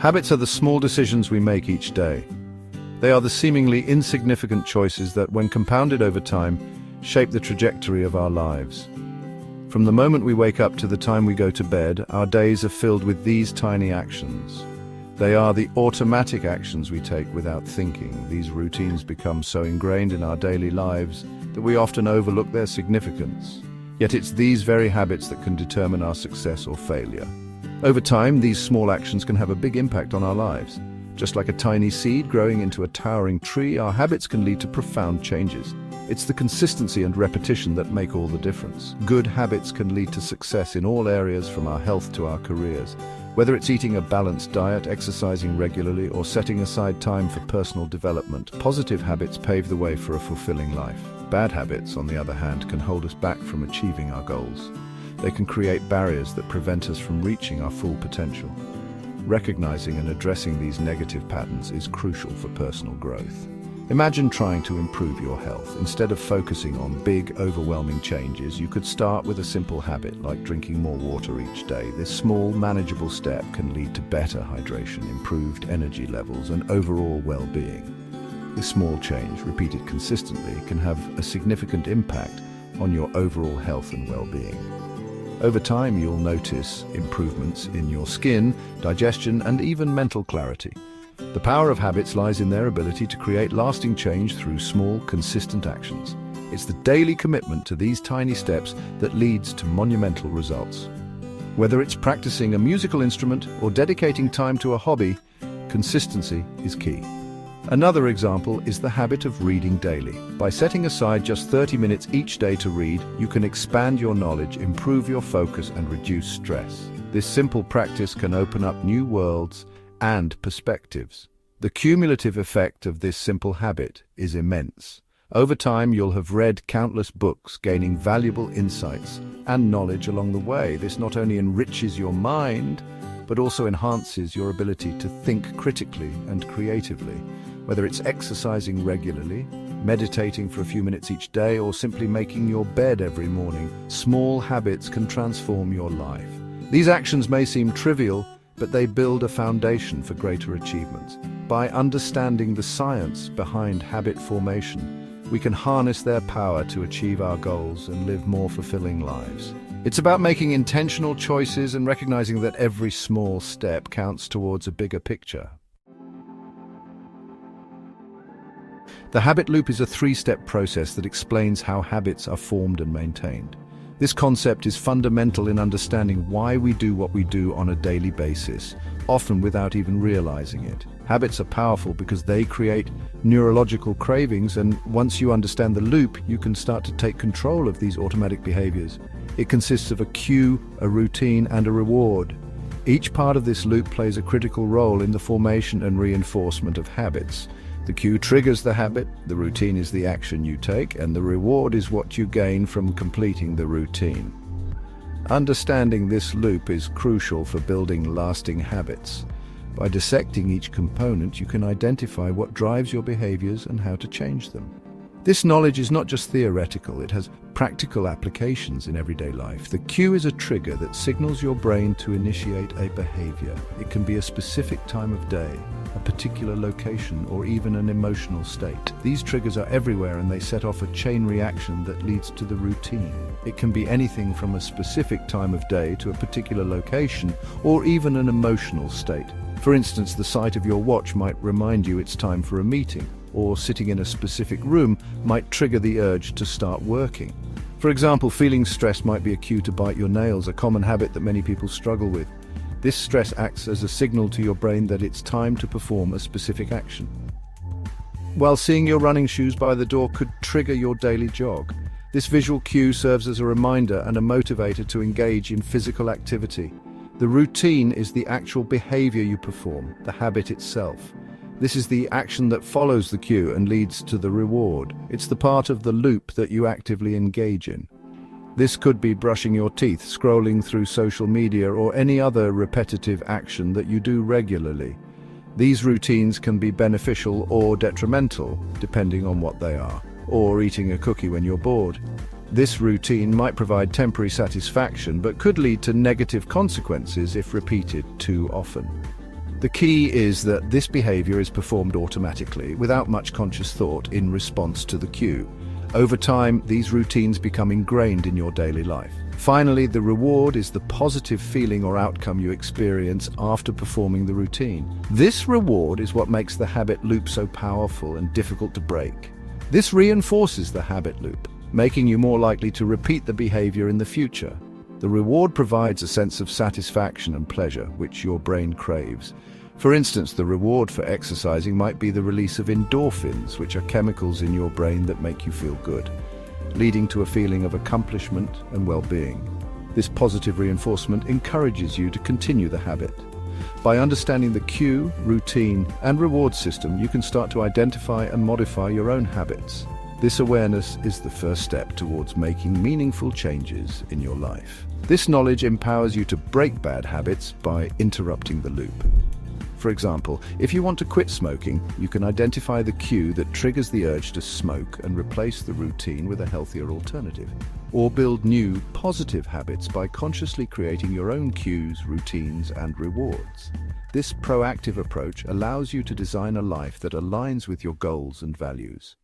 Habits are the small decisions we make each day. They are the seemingly insignificant choices that, when compounded over time, shape the trajectory of our lives. From the moment we wake up to the time we go to bed, our days are filled with these tiny actions. They are the automatic actions we take without thinking. These routines become so ingrained in our daily lives that we often overlook their significance. Yet it's these very habits that can determine our success or failure. Over time, these small actions can have a big impact on our lives. Just like a tiny seed growing into a towering tree, our habits can lead to profound changes. It's the consistency and repetition that make all the difference. Good habits can lead to success in all areas, from our health to our careers. Whether it's eating a balanced diet, exercising regularly, or setting aside time for personal development, positive habits pave the way for a fulfilling life. Bad habits, on the other hand, can hold us back from achieving our goals. They can create barriers that prevent us from reaching our full potential. Recognizing and addressing these negative patterns is crucial for personal growth. Imagine trying to improve your health. Instead of focusing on big, overwhelming changes, you could start with a simple habit like drinking more water each day. This small, manageable step can lead to better hydration, improved energy levels, and overall well-being. This small change, repeated consistently, can have a significant impact on your overall health and well-being. Over time, you'll notice improvements in your skin, digestion, and even mental clarity. The power of habits lies in their ability to create lasting change through small, consistent actions. It's the daily commitment to these tiny steps that leads to monumental results. Whether it's practicing a musical instrument or dedicating time to a hobby, consistency is key. Another example is the habit of reading daily. By setting aside just 30 minutes each day to read, you can expand your knowledge, improve your focus, and reduce stress. This simple practice can open up new worlds and perspectives. The cumulative effect of this simple habit is immense. Over time, you'll have read countless books, gaining valuable insights and knowledge along the way. This not only enriches your mind, but also enhances your ability to think critically and creatively. Whether it's exercising regularly, meditating for a few minutes each day, or simply making your bed every morning, small habits can transform your life. These actions may seem trivial, but they build a foundation for greater achievements. By understanding the science behind habit formation, we can harness their power to achieve our goals and live more fulfilling lives. It's about making intentional choices and recognizing that every small step counts towards a bigger picture. The habit loop is a three-step process that explains how habits are formed and maintained. This concept is fundamental in understanding why we do what we do on a daily basis, often without even realizing it. Habits are powerful because they create neurological cravings, and once you understand the loop, you can start to take control of these automatic behaviors. It consists of a cue, a routine, and a reward. Each part of this loop plays a critical role in the formation and reinforcement of habits. The cue triggers the habit, the routine is the action you take, and the reward is what you gain from completing the routine. Understanding this loop is crucial for building lasting habits. By dissecting each component, you can identify what drives your behaviors and how to change them. This knowledge is not just theoretical, it has practical applications in everyday life. The cue is a trigger that signals your brain to initiate a behavior. It can be a specific time of day, a particular location, or even an emotional state. These triggers are everywhere, and they set off a chain reaction that leads to the routine. It can be anything from a specific time of day to a particular location, or even an emotional state. For instance, the sight of your watch might remind you it's time for a meeting, or sitting in a specific room might trigger the urge to start working. For example, feeling stressed might be a cue to bite your nails, a common habit that many people struggle with. This stress acts as a signal to your brain that it's time to perform a specific action. While seeing your running shoes by the door could trigger your daily jog. This visual cue serves as a reminder and a motivator to engage in physical activity. The routine is the actual behavior you perform, the habit itself. This is the action that follows the cue and leads to the reward. It's the part of the loop that you actively engage in. This could be brushing your teeth, scrolling through social media, or any other repetitive action that you do regularly. These routines can be beneficial or detrimental, depending on what they are. Or eating a cookie when you're bored. This routine might provide temporary satisfaction, but could lead to negative consequences if repeated too often. The key is that this behavior is performed automatically, without much conscious thought, in response to the cue. Over time, these routines become ingrained in your daily life. Finally, the reward is the positive feeling or outcome you experience after performing the routine. This reward is what makes the habit loop so powerful and difficult to break. This reinforces the habit loop, making you more likely to repeat the behavior in the future. The reward provides a sense of satisfaction and pleasure, which your brain craves. For instance, the reward for exercising might be the release of endorphins, which are chemicals in your brain that make you feel good, leading to a feeling of accomplishment and well-being. This positive reinforcement encourages you to continue the habit. By understanding the cue, routine, and reward system, you can start to identify and modify your own habits. This awareness is the first step towards making meaningful changes in your life. This knowledge empowers you to break bad habits by interrupting the loop. For example, if you want to quit smoking, you can identify the cue that triggers the urge to smoke and replace the routine with a healthier alternative. Or build new, positive habits by consciously creating your own cues, routines, and rewards. This proactive approach allows you to design a life that aligns with your goals and values.